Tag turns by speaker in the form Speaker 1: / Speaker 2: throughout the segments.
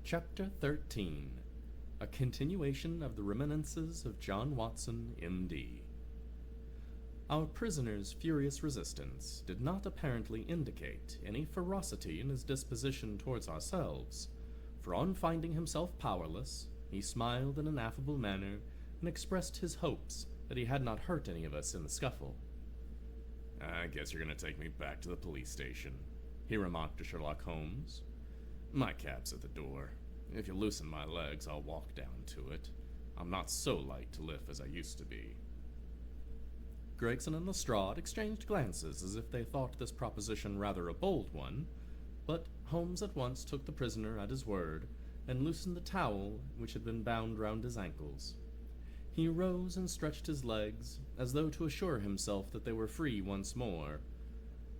Speaker 1: Chapter 13. A continuation of the reminiscences of John Watson, M.D. Our prisoner's furious resistance did not apparently indicate any ferocity in his disposition towards ourselves, for on finding himself powerless, he smiled in an affable manner and expressed his hopes that he had not hurt any of us in the scuffle.
Speaker 2: "I guess you're going to take me back to the police station," he remarked to Sherlock Holmes. "My cab's at the door. If you loosen my legs, I'll walk down to it. I'm not so light to lift as I used to be."
Speaker 1: Gregson and Lestrade exchanged glances as if they thought this proposition rather a bold one, but Holmes at once took the prisoner at his word and loosened the towel which had been bound round his ankles. He rose and stretched his legs, as though to assure himself that they were free once more.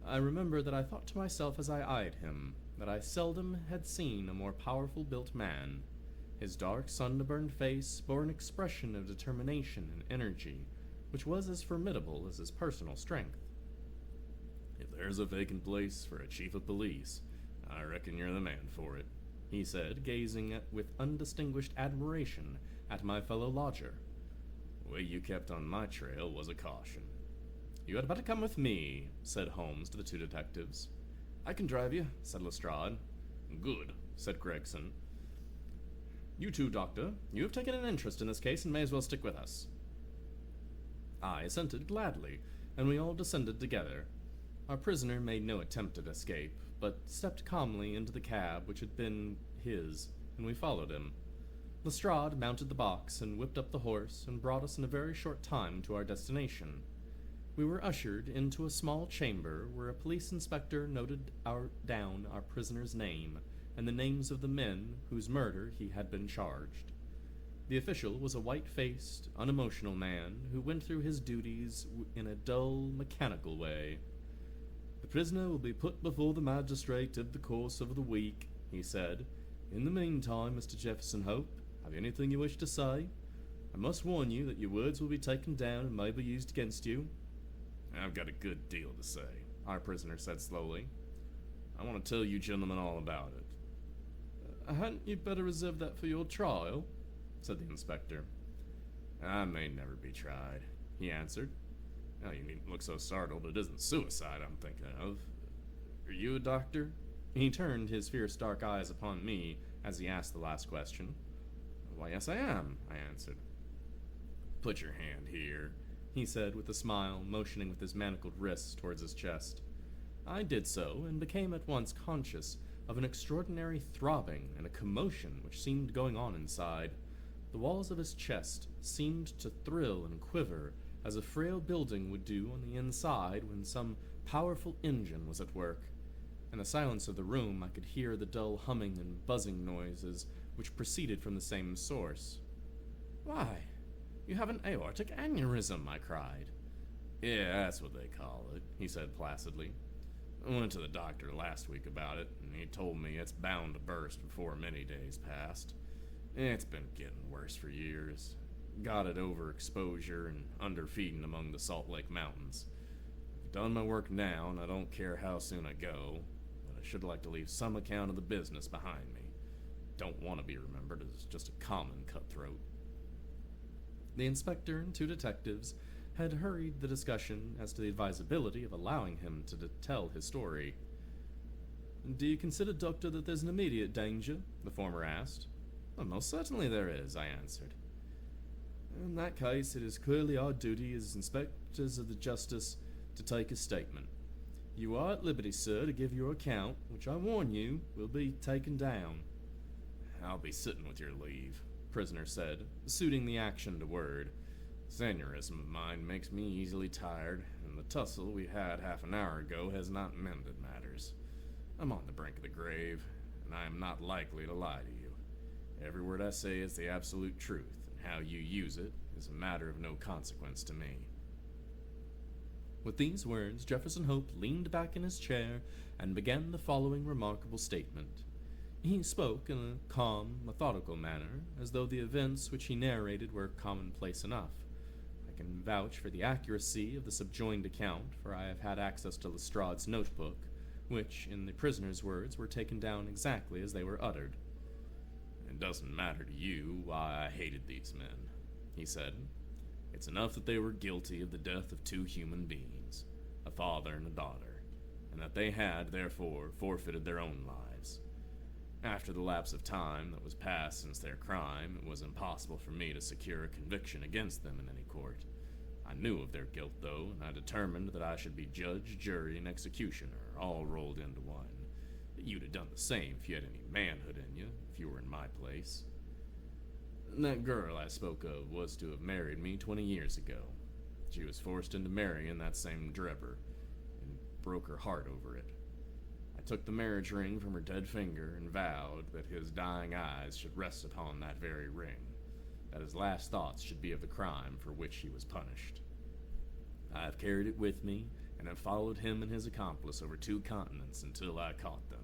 Speaker 1: I remember that I thought to myself as I eyed him that I seldom had seen a more powerful-built man. His dark, sunburned face bore an expression of determination and energy, which was as formidable as his personal strength.
Speaker 2: "If there's a vacant place for a chief of police, I reckon you're the man for it,"
Speaker 1: he said, gazing with undistinguished admiration at my fellow lodger.
Speaker 2: "The way you kept on my trail was a caution."
Speaker 1: "You had better come with me," said Holmes to the two detectives.
Speaker 2: "I can drive you," said Lestrade. "Good," said Gregson.
Speaker 1: "You too, Doctor. You have taken an interest in this case and may as well stick with us." I assented gladly, and we all descended together. Our prisoner made no attempt at escape, but stepped calmly into the cab which had been his, and we followed him. Lestrade mounted the box and whipped up the horse and brought us in a very short time to our destination. We were ushered into a small chamber where a police inspector noted down our prisoner's name and the names of the men whose murder he had been charged. The official was a white-faced, unemotional man who went through his duties in a dull, mechanical way. "The prisoner will be put before the magistrate in the course of the week," he said. "In the meantime, Mr. Jefferson Hope, have you anything you wish to say? I must warn you that your words will be taken down and may be used against you."
Speaker 2: "I've got a good deal to say," our prisoner said slowly. "I want to tell you gentlemen all about it."
Speaker 1: "Hadn't you better reserve that for your trial?" said the inspector.
Speaker 2: "I may never be tried," he answered. "Now, you needn't look so startled. It isn't suicide I'm thinking of. Are you a doctor?"
Speaker 1: He turned his fierce dark eyes upon me as he asked the last question.
Speaker 2: "Why, yes, I am," I answered. "Put your hand here," he said with a smile, motioning with his manacled wrists towards his chest.
Speaker 1: I did so, and became at once conscious of an extraordinary throbbing and a commotion which seemed going on inside. The walls of his chest seemed to thrill and quiver as a frail building would do on the inside when some powerful engine was at work. In the silence of the room I could hear the dull humming and buzzing noises which proceeded from the same source. "Why, you have an aortic aneurysm," I cried.
Speaker 2: "Yeah, that's what they call it," he said placidly. "I went to the doctor last week about it, and he told me it's bound to burst before many days passed. It's been getting worse for years. Got it overexposure and underfeeding among the Salt Lake Mountains. I've done my work now, and I don't care how soon I go, but I should like to leave some account of the business behind me. Don't want to be remembered as just a common cutthroat."
Speaker 1: The inspector and two detectives had hurried the discussion as to the advisability of allowing him to tell his story. "Do you consider, Doctor, that there's an immediate danger?" the former asked.
Speaker 2: "Well, most certainly there is," I answered.
Speaker 1: "In that case, it is clearly our duty as inspectors of the justice to take a statement. You are at liberty, sir, to give your account, which I warn you will be taken down."
Speaker 2: "I'll be sitting with your leave," the prisoner said, suiting the action to word. "This aneurysm of mine makes me easily tired, and the tussle we had half an hour ago has not mended matters. I'm on the brink of the grave, and I am not likely to lie to you. Every word I say is the absolute truth, and how you use it is a matter of no consequence to me."
Speaker 1: With these words, Jefferson Hope leaned back in his chair and began the following remarkable statement. He spoke in a calm, methodical manner, as though the events which he narrated were commonplace enough. I can vouch for the accuracy of the subjoined account, for I have had access to Lestrade's notebook, which, in the prisoner's words, were taken down exactly as they were uttered.
Speaker 2: It doesn't matter to you why I hated these men, he said. It's enough that they were guilty of the death of two human beings, a father and a daughter, and that they had, therefore, forfeited their own lives. After the lapse of time that was passed since their crime, it was impossible for me to secure a conviction against them in any court. I knew of their guilt, though, and I determined that I should be judge, jury, and executioner, all rolled into one. You'd have done the same if you had any manhood in you, if you were in my place. That girl I spoke of was to have married me 20 years ago. She was forced into marrying that same Drebber, and broke her heart over it. I took the marriage ring from her dead finger and vowed that his dying eyes should rest upon that very ring, that his last thoughts should be of the crime for which he was punished. I have carried it with me, and have followed him and his accomplice over 2 continents until I caught them.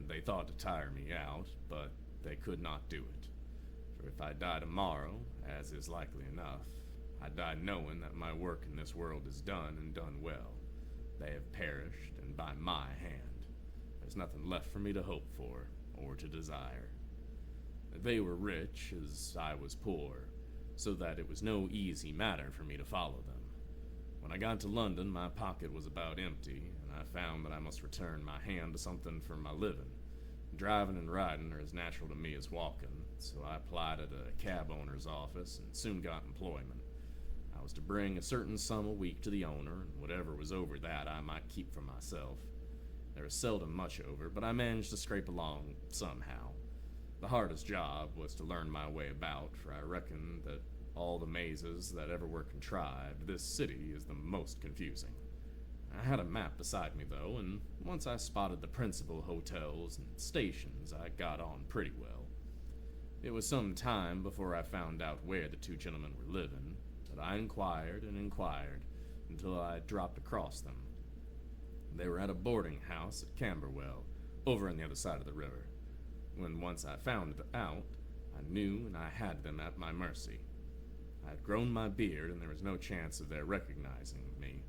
Speaker 2: They thought to tire me out, but they could not do it. For if I die tomorrow, as is likely enough, I die knowing that my work in this world is done and done well. They have perished, and by my hand. There's nothing left for me to hope for, or to desire. They were rich, as I was poor, so that it was no easy matter for me to follow them. When I got to London, my pocket was about empty, and I found that I must return my hand to something for my living. Driving and riding are as natural to me as walking, so I applied at a cab owner's office and soon got employment. I was to bring a certain sum a week to the owner, and whatever was over that I might keep for myself. There was seldom much over, but I managed to scrape along somehow. The hardest job was to learn my way about, for I reckon that all the mazes that ever were contrived, this city is the most confusing. I had a map beside me, though, and once I spotted the principal hotels and stations, I got on pretty well. It was some time before I found out where the 2 gentlemen were living, but I inquired and inquired until I dropped across them. They were at a boarding house at Camberwell, over on the other side of the river. When once I found it out, I knew and I had them at my mercy. I had grown my beard, and there was no chance of their recognizing me.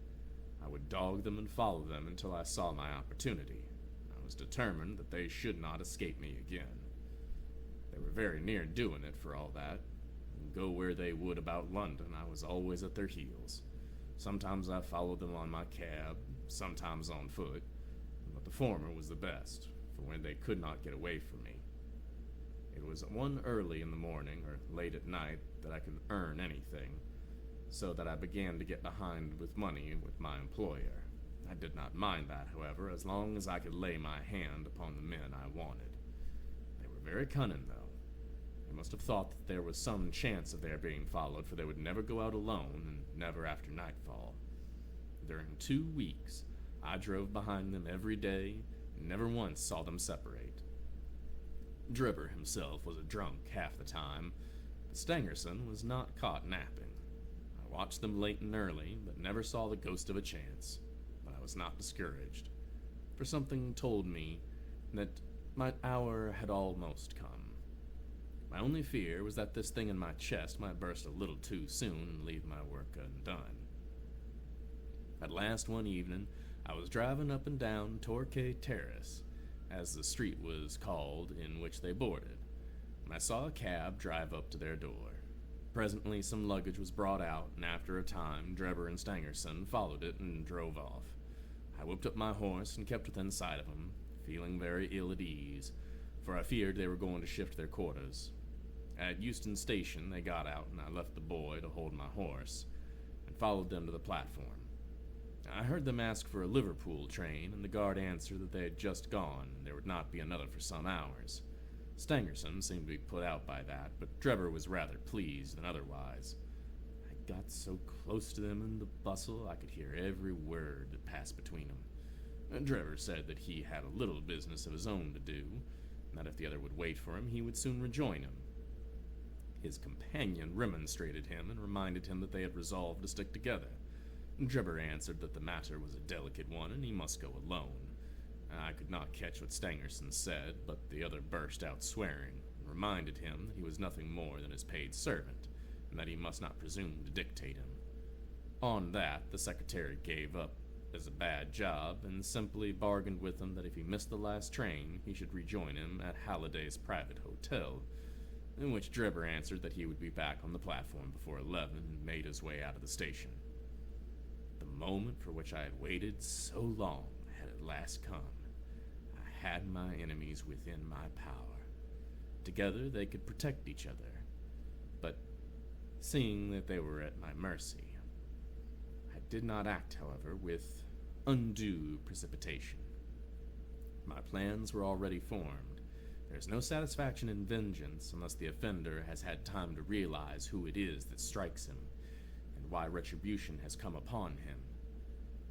Speaker 2: I would dog them and follow them until I saw my opportunity. I was determined that they should not escape me again. They were very near doing it, for all that. Go where they would about London, I was always at their heels. Sometimes I followed them on my cab, sometimes on foot, but the former was the best, for when they could not get away from me. It was one early in the morning or late at night that I could earn anything, so that I began to get behind with money with my employer. I did not mind that, however, as long as I could lay my hand upon the men I wanted. They were very cunning, though. They must have thought that there was some chance of their being followed, for they would never go out alone, and never after nightfall. During 2 weeks, I drove behind them every day, and never once saw them separate. Drebber himself was a drunk half the time, but Stangerson was not caught napping. I watched them late and early, but never saw the ghost of a chance. But I was not discouraged, for something told me that my hour had almost come. My only fear was that this thing in my chest might burst a little too soon and leave my work undone. At last one evening, I was driving up and down Torquay Terrace, as the street was called in which they boarded, when I saw a cab drive up to their door. Presently some luggage was brought out, and after a time Drebber and Stangerson followed it and drove off. I whipped up my horse and kept within sight of them, feeling very ill at ease, for I feared they were going to shift their quarters. At Euston Station they got out, and I left the boy to hold my horse, and followed them to the platform. I heard them ask for a Liverpool train, and the guard answered that they had just gone, and there would not be another for some hours. Stangerson seemed to be put out by that, but Drebber was rather pleased than otherwise. I got so close to them in the bustle I could hear every word that passed between them. And Drebber said that he had a little business of his own to do, and that if the other would wait for him, he would soon rejoin him. His companion remonstrated him and reminded him that they had resolved to stick together. Drebber answered that the matter was a delicate one, and he must go alone. I could not catch what Stangerson said, but the other burst out swearing, and reminded him that he was nothing more than his paid servant, and that he must not presume to dictate him. On that, the secretary gave up
Speaker 1: as a bad job and simply bargained with him that if he missed the last train, he should rejoin him at Halliday's private hotel, in which Drebber answered that he would be back on the platform before 11 and made his way out of the station. The moment for which I had waited so long had at last come. I had my enemies within my power. Together they could protect each other, but seeing that they were at my mercy, I did not act, however, with undue precipitation. My plans were already formed. There is no satisfaction in vengeance unless the offender has had time to realize who it is that strikes him, and why retribution has come upon him.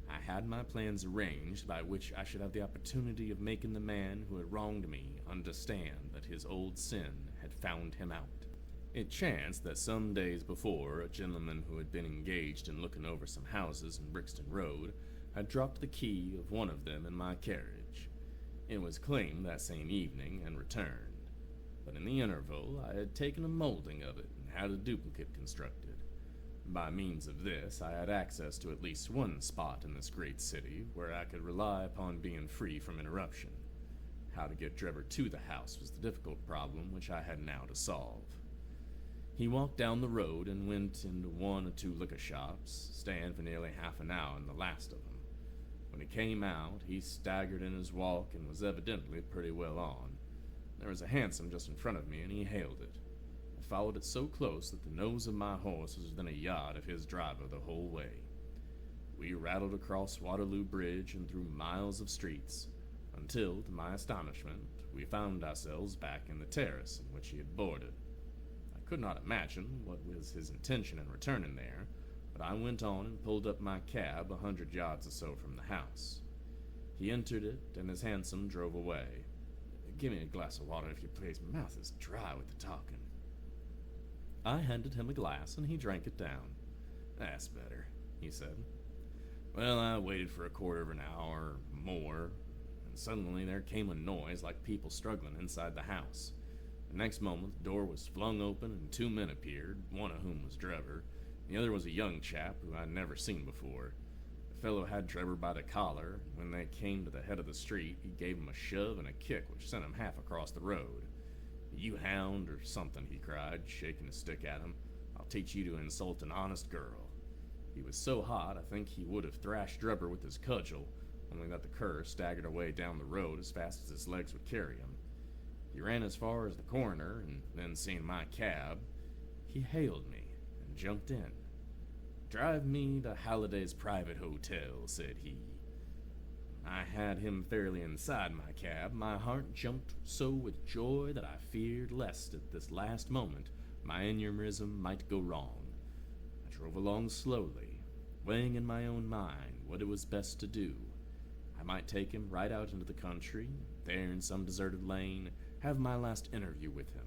Speaker 1: I had my plans arranged by which I should have the opportunity of making the man who had wronged me understand that his old sin had found him out. It chanced that some days before, a gentleman who had been engaged in looking over some houses in Brixton Road had dropped the key of one of them in my carriage. It was claimed that same evening and returned, but in the interval I had taken a molding of it and had a duplicate constructed. By means of this, I had access to at least one spot in this great city where I could rely upon being free from interruption. How to get Drebber to the house was the difficult problem which I had now to solve. He walked down the road and went into one or two liquor shops, staying for nearly half an hour in the last of them. When he came out, he staggered in his walk and was evidently pretty well on. There was a hansom just in front of me, and he hailed it. I followed it so close that the nose of my horse was within a yard of his driver the whole way. We rattled across Waterloo Bridge and through miles of streets, until, to my astonishment, we found ourselves back in the terrace in which he had boarded. I could not imagine what was his intention in returning there, but I went on and pulled up my cab 100 yards or so from the house. He entered it, and his hansom drove away. "Give me a glass of water, if you please. My mouth is dry with the talking." I handed him a glass, and he drank it down. "That's better," he said. Well, I waited for a quarter of an hour or more, and suddenly there came a noise like people struggling inside the house. The next moment, the door was flung open, and two men appeared, one of whom was Drebber. The other was a young chap who I'd never seen before. The fellow had Drebber by the collar, and when they came to the head of the street, he gave him a shove and a kick which sent him half across the road. "You hound, or something," he cried, shaking his stick at him. "I'll teach you to insult an honest girl." He was so hot, I think he would have thrashed Drebber with his cudgel, only that the cur staggered away down the road as fast as his legs would carry him. He ran as far as the corner, and then seeing my cab, he hailed me and jumped in. "Drive me to Halliday's private hotel," said he. I had him fairly inside my cab. My heart jumped so with joy that I feared lest at this last moment my aneurysm might go wrong. I drove along slowly, weighing in my own mind what it was best to do. I might take him right out into the country, there in some deserted lane, have my last interview with him.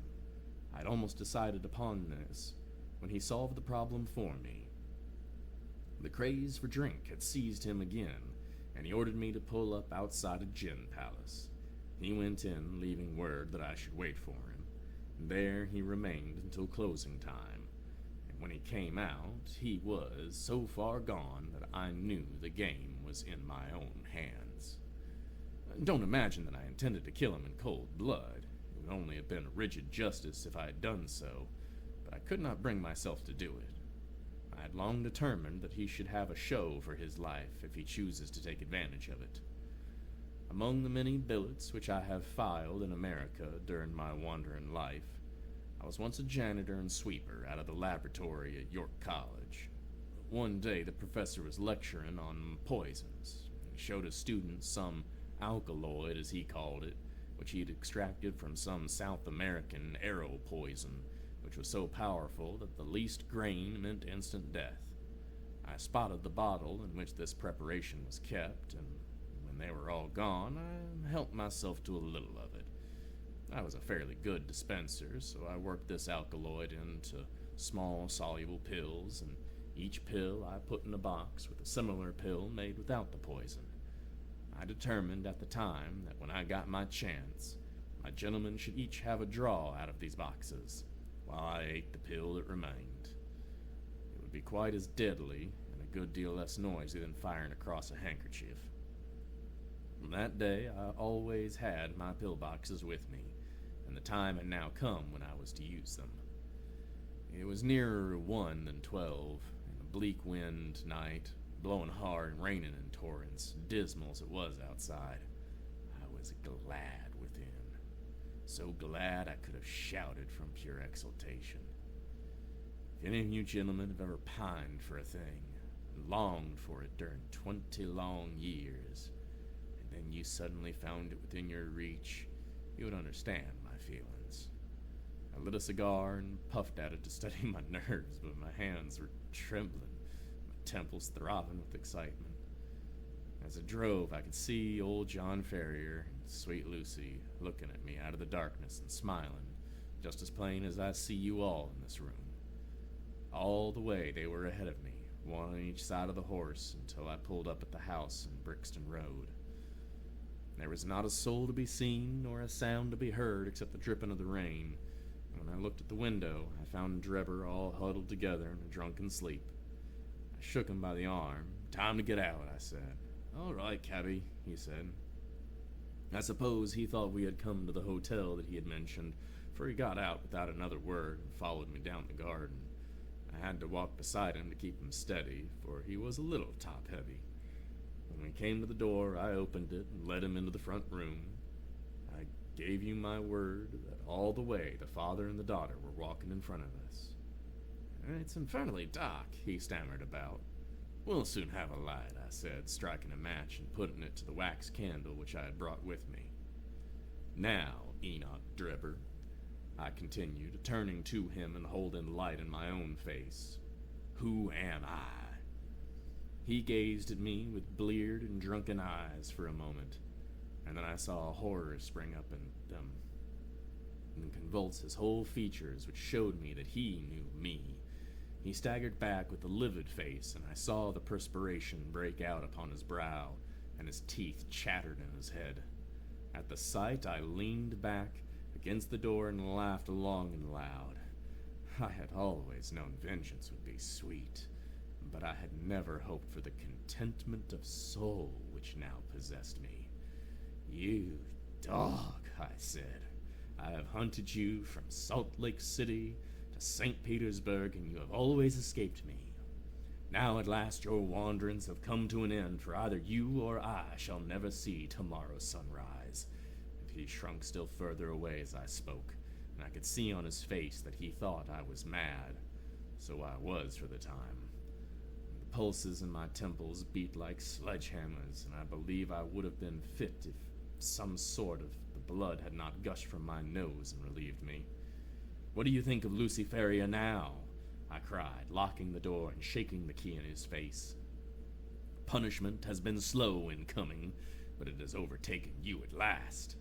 Speaker 1: I had almost decided upon this when he solved the problem for me. The craze for drink had seized him again, and he ordered me to pull up outside a gin palace. He went in, leaving word that I should wait for him, and there he remained until closing time. And when he came out, he was so far gone that I knew the game was in my own hands. Don't imagine that I intended to kill him in cold blood. It would only have been rigid justice if I had done so, but I could not bring myself to do it. I had long determined that he should have a show for his life if he chooses to take advantage of it. Among the many billets which I have filed in America during my wandering life, I was once a janitor and sweeper out of the laboratory at York College. One day the professor was lecturing on poisons. He showed his students some alkaloid, as he called it, which he had extracted from some South American arrow poison, which was so powerful that the least grain meant instant death. I spotted the bottle in which this preparation was kept, and when they were all gone, I helped myself to a little of it. I was a fairly good dispenser, so I worked this alkaloid into small soluble pills, and each pill I put in a box with a similar pill made without the poison. I determined at the time that when I got my chance, my gentlemen should each have a draw out of these boxes, while I ate the pill that remained. It would be quite as deadly, and a
Speaker 2: a good deal less noisy than firing across a handkerchief. From that day, I always had my pillboxes with me, and the time had now come when I was to use them. It was nearer 1 than 12, and a bleak wind night, blowing hard and raining in torrents, dismal as it was outside. I was glad within, so glad I could have shouted from pure exultation. If any of you gentlemen have ever pined for a thing, and longed for it during 20 long years, and then you suddenly found it within your reach, you would understand my feelings. I lit a cigar and puffed at it to steady my nerves, but my hands were trembling, my temples throbbing with excitement. As I drove, I could see old John Ferrier and sweet Lucy looking at me out of the darkness and smiling, just as plain as I see you all in this room. All the way they were ahead of me, one on each side of the horse, until I pulled up at the house in Brixton Road. There was not a soul to be seen, nor a sound to be heard except the dripping of the rain. When I looked at the window, I found Drebber all huddled together in a drunken sleep. I shook him by the arm. "Time to get out," I said. "All right, cabby," he said. I suppose he thought we had come to the hotel that he had mentioned, for he got out without another word and followed me down the garden. I had to walk beside him to keep him steady, for he was a little top-heavy. When we came to the door, I opened it and led him into the front room. I gave you my word that all the way the father and the daughter were walking in front of us. "It's infernally dark," he stammered about. "We'll soon have a light," I said, striking a match and putting it to the wax candle which I had brought with me. "Now, Enoch Drebber," I continued, turning to him and holding the light in my own face, "who am I?" He gazed at me with bleared and drunken eyes for a moment, and then I saw a horror spring up in them and convulse his whole features, which showed me that he knew me. He staggered back with a livid face, and I saw the perspiration break out upon his brow, and his teeth chattered in his head. At the sight, I leaned back against the door and laughed long and loud. I had always known vengeance would be sweet, but I had never hoped for the contentment of soul which now possessed me. "You dog," I said. "I have hunted you from Salt Lake City to St. Petersburg, and you have always escaped me. Now at last your wanderings have come to an end, for either you or I shall never see tomorrow's sunrise." And he shrunk still further away as I spoke, and I could see on his face that he thought I was mad. So I was for the time. The pulses in my temples beat like sledgehammers, and I believe I would have been fit if some sort of the blood had not gushed from my nose and relieved me. "What do you think of Lucy Ferrier now?" I cried, locking the door and shaking the key in his face. "Punishment has been slow in coming, but it has overtaken you at last."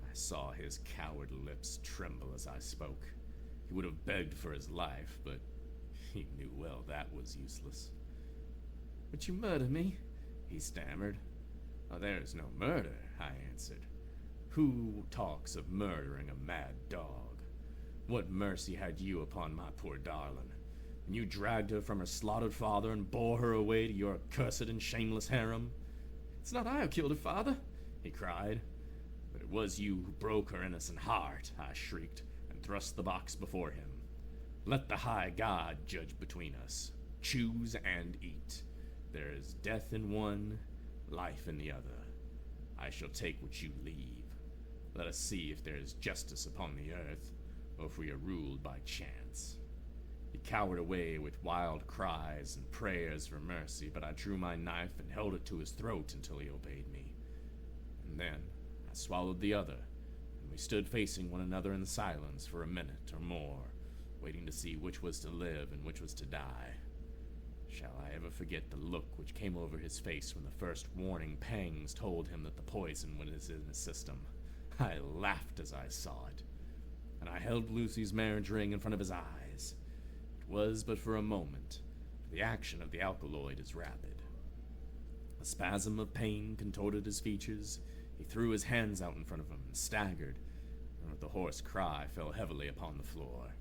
Speaker 2: I saw his coward lips tremble as I spoke. He would have begged for his life, but he knew well that was useless. "But you murder me?" he stammered. "Oh, there is no murder," I answered. "Who talks of murdering a mad dog? What mercy had you upon my poor darling? And you dragged her from her slaughtered father and bore her away to your accursed and shameless harem?" "It's not I who killed her, father," he cried. "But it was you who broke her innocent heart," I shrieked, and thrust the box before him. "Let the high God judge between us. Choose and eat. There is death in one, life in the other. I shall take what you leave. Let us see if there is justice upon the earth, or if we are ruled by chance." He cowered away with wild cries and prayers for mercy, but I drew my knife and held it to his throat until he obeyed me. And then I swallowed the other, and we stood facing one another in silence for a minute or more, waiting to see which was to live and which was to die. Shall I ever forget the look which came over his face when the first warning pangs told him that the poison was in his system? I laughed as I saw it, and I held Lucy's marriage ring in front of his eyes. It was but for a moment, for the action of the alkaloid is rapid. A spasm of pain contorted his features. He threw his hands out in front of him and staggered, and with a hoarse cry fell heavily upon the floor.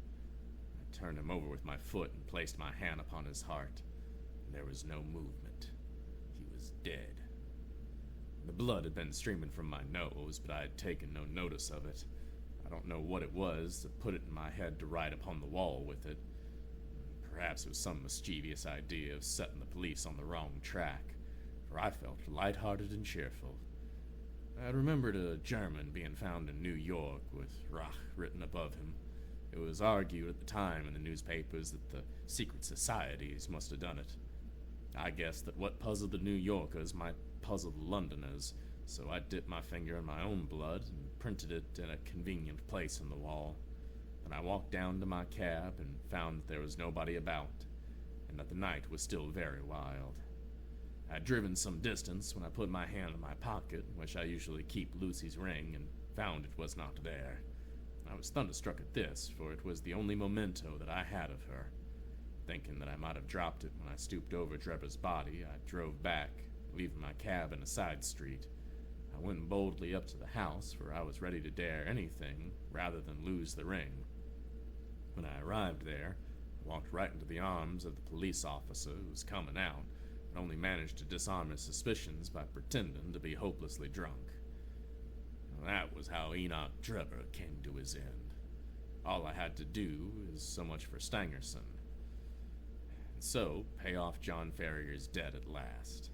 Speaker 2: I turned him over with my foot and placed my hand upon his heart. There was no movement. He was dead. The blood had been streaming from my nose, but I had taken no notice of it. I don't know what it was that put it in my head to write upon the wall with it. Perhaps it was some mischievous idea of setting the police on the wrong track, for I felt light-hearted and cheerful. I remembered a German being found in New York with Rach written above him. It was argued at the time in the newspapers that the secret societies must have done it. I guessed that what puzzled the New Yorkers might puzzle the Londoners, so I dipped my finger in my own blood and printed it in a convenient place on the wall. Then I walked down to my cab and found that there was nobody about, and that the night was still very wild. I had driven some distance when I put my hand in my pocket, in which I usually keep Lucy's ring, and found it was not there. I was thunderstruck at this, for it was the only memento that I had of her. Thinking that I might have dropped it when I stooped over Drebber's body, I drove back, leaving my cab in a side street. I went boldly up to the house, for I was ready to dare anything rather than lose the ring. When I arrived there, I walked right into the arms of the police officer who was coming out, and only managed to disarm his suspicions by pretending to be hopelessly drunk. That was how Enoch Drebber came to his end. All I had to do is so much for Stangerson, and so pay off John Ferrier's debt at last.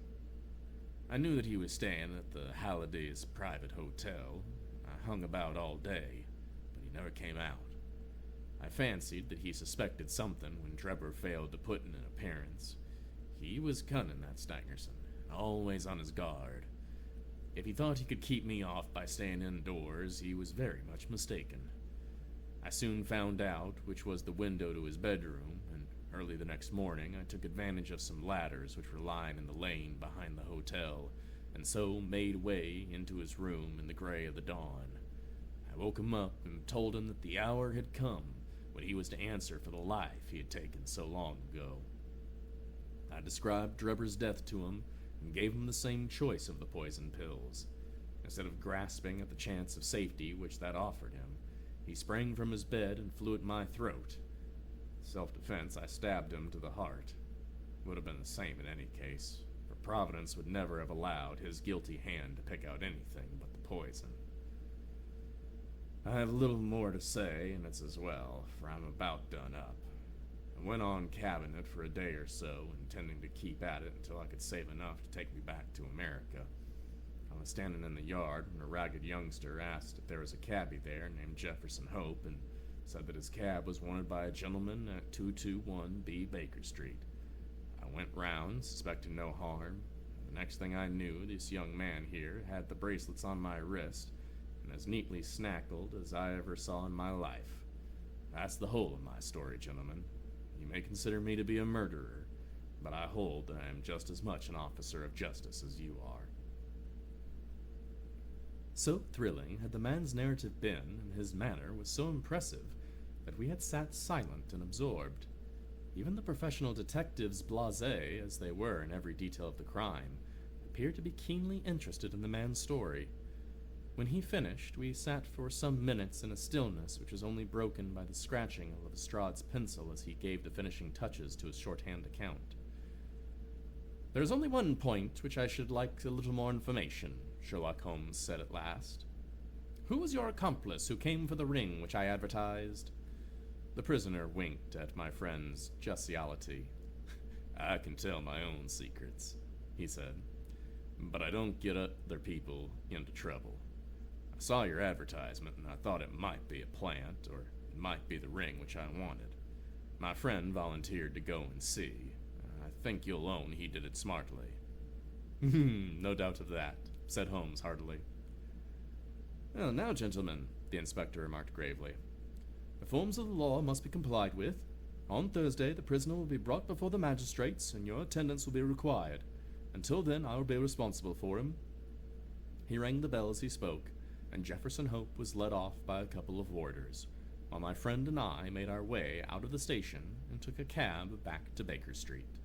Speaker 2: I knew that he was staying at the Halliday's private hotel. I hung about all day, but he never came out. I fancied that he suspected something when Drebber failed to put in an appearance. He was cunning, that Stangerson, always on his guard. If he thought he could keep me off by staying indoors, he was very much mistaken. I soon found out which was the window to his bedroom, and early the next morning I took advantage of some ladders which were lying in the lane behind the hotel, and so made way into his room in the gray of the dawn. I woke him up and told him that the hour had come when he was to answer for the life he had taken so long ago. I described Drebber's death to him and gave him the same choice of the poison pills. Instead of grasping at the chance of safety which that offered him, he sprang from his bed and flew at my throat. Self-defense, I stabbed him to the heart. It would have been the same in any case, for Providence would never have allowed his guilty hand to pick out anything but the poison. I have little more to say, and it's as well, for I'm about done up. I went on cabbing it for a day or so, intending to keep at it until I could save enough to take me back to America. I was standing in the yard when a ragged youngster asked if there was a cabbie there named Jefferson Hope, and said that his cab was wanted by a gentleman at 221B Baker Street. I went round, suspecting no harm. The next thing I knew, this young man here had the bracelets on my wrist, and as neatly snackled as I ever saw in my life. That's the whole of my story, gentlemen. You may consider me to be a murderer, but I hold that I am just as much an officer of justice as you are.
Speaker 1: So thrilling had the man's narrative been, and his manner was so impressive, that we had sat silent and absorbed. Even the professional detectives, blasé as they were in every detail of the crime, appeared to be keenly interested in the man's story. When he finished, we sat for some minutes in a stillness which was only broken by the scratching of Lestrade's pencil as he gave the finishing touches to his shorthand account. "There is only one point which I should like a little more information," Sherlock Holmes said at last. "Who was your accomplice who came for the ring which I advertised?" The prisoner winked at my friend's joviality. "I can tell my own secrets," he said, "but I don't get other people into trouble. I saw your advertisement, and I thought it might be a plant, or it might be the ring which I wanted. My friend volunteered to go and see. I think you'll own he did it smartly." "No doubt of that," said Holmes heartily. "Well, now, gentlemen," the inspector remarked gravely, "the forms of the law must be complied with. On Thursday, the prisoner will be brought before the magistrates, and your attendance will be required. Until then, I will be responsible for him." He rang the bell as he spoke, and Jefferson Hope was led off by a couple of warders, while my friend and I made our way out of the station and took a cab back to Baker Street.